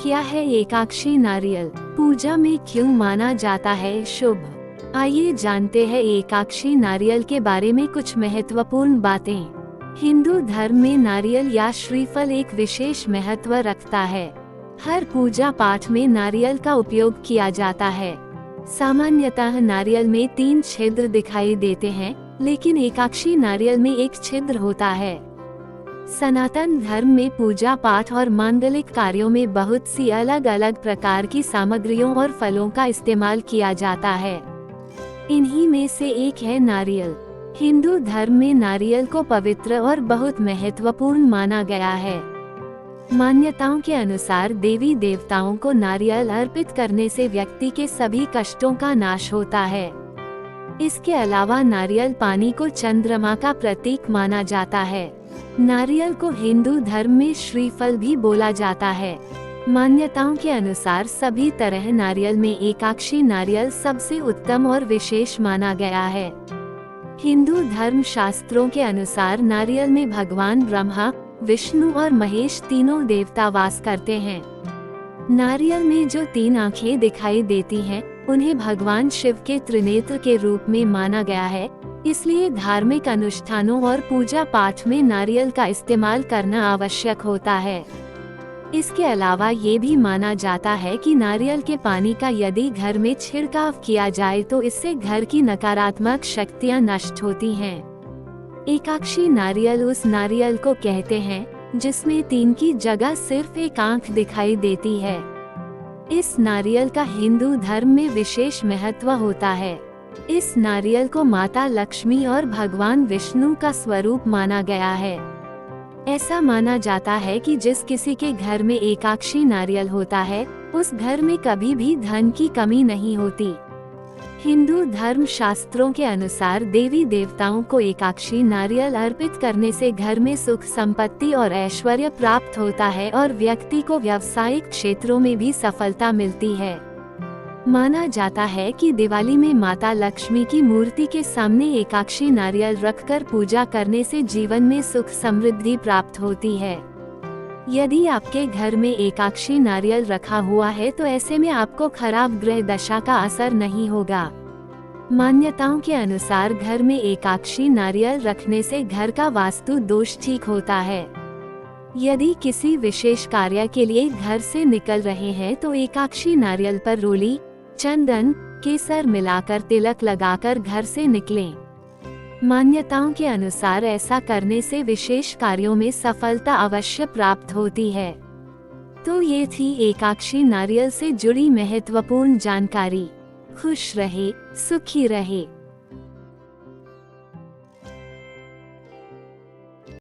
क्या है एकाक्षी नारियल, पूजा में क्यों माना जाता है शुभ। आइए जानते हैं एकाक्षी नारियल के बारे में कुछ महत्वपूर्ण बातें। हिंदू धर्म में नारियल या श्रीफल एक विशेष महत्व रखता है। हर पूजा पाठ में नारियल का उपयोग किया जाता है। सामान्यतः नारियल में 3 छिद्र दिखाई देते हैं, लेकिन एकाक्षी नारियल में एक छिद्र होता है। सनातन धर्म में पूजा पाठ और मांगलिक कार्यों में बहुत सी अलग अलग प्रकार की सामग्रियों और फलों का इस्तेमाल किया जाता है। इन्हीं में से एक है नारियल। हिंदू धर्म में नारियल को पवित्र और बहुत महत्वपूर्ण माना गया है। मान्यताओं के अनुसार देवी देवताओं को नारियल अर्पित करने से व्यक्ति के सभी कष्टों का नाश होता है। इसके अलावा नारियल पानी को चंद्रमा का प्रतीक माना जाता है। नारियल को हिंदू धर्म में श्रीफल भी बोला जाता है। मान्यताओं के अनुसार सभी तरह नारियल में एकाक्षी नारियल सबसे उत्तम और विशेष माना गया है। हिंदू धर्म शास्त्रों के अनुसार नारियल में भगवान ब्रह्मा, विष्णु और महेश तीनों देवता वास करते हैं। नारियल में जो 3 आंखें दिखाई देती हैं, उन्हें भगवान शिव के त्रिनेत्र के रूप में माना गया है। इसलिए धार्मिक अनुष्ठानों और पूजा पाठ में नारियल का इस्तेमाल करना आवश्यक होता है। इसके अलावा ये भी माना जाता है कि नारियल के पानी का यदि घर में छिड़काव किया जाए तो इससे घर की नकारात्मक शक्तियां नष्ट होती हैं। एकाक्षी नारियल उस नारियल को कहते हैं जिसमें 3 की जगह सिर्फ एक आंख दिखाई देती है। इस नारियल का हिंदू धर्म में विशेष महत्व होता है। इस नारियल को माता लक्ष्मी और भगवान विष्णु का स्वरूप माना गया है। ऐसा माना जाता है कि जिस किसी के घर में एकाक्षी नारियल होता है, उस घर में कभी भी धन की कमी नहीं होती। हिंदू धर्म शास्त्रों के अनुसार देवी देवताओं को एकाक्षी नारियल अर्पित करने से घर में सुख संपत्ति और ऐश्वर्य प्राप्त होता है और व्यक्ति को व्यावसायिक क्षेत्रों में भी सफलता मिलती है। माना जाता है कि दिवाली में माता लक्ष्मी की मूर्ति के सामने एकाक्षी नारियल रखकर पूजा करने से जीवन में सुख समृद्धि प्राप्त होती है। यदि आपके घर में एकाक्षी नारियल रखा हुआ है तो ऐसे में आपको खराब ग्रह दशा का असर नहीं होगा। मान्यताओं के अनुसार घर में एकाक्षी नारियल रखने से घर का वास्तु दोष ठीक होता है। यदि किसी विशेष कार्य के लिए घर से निकल रहे हैं तो एकाक्षी नारियल पर रोली, चंदन, केसर मिलाकर तिलक लगाकर घर से निकलें। मान्यताओं के अनुसार ऐसा करने से विशेष कार्यों में सफलता अवश्य प्राप्त होती है। तो ये थी एकाक्षी नारियल से जुड़ी महत्वपूर्ण जानकारी। खुश रहे, सुखी रहे।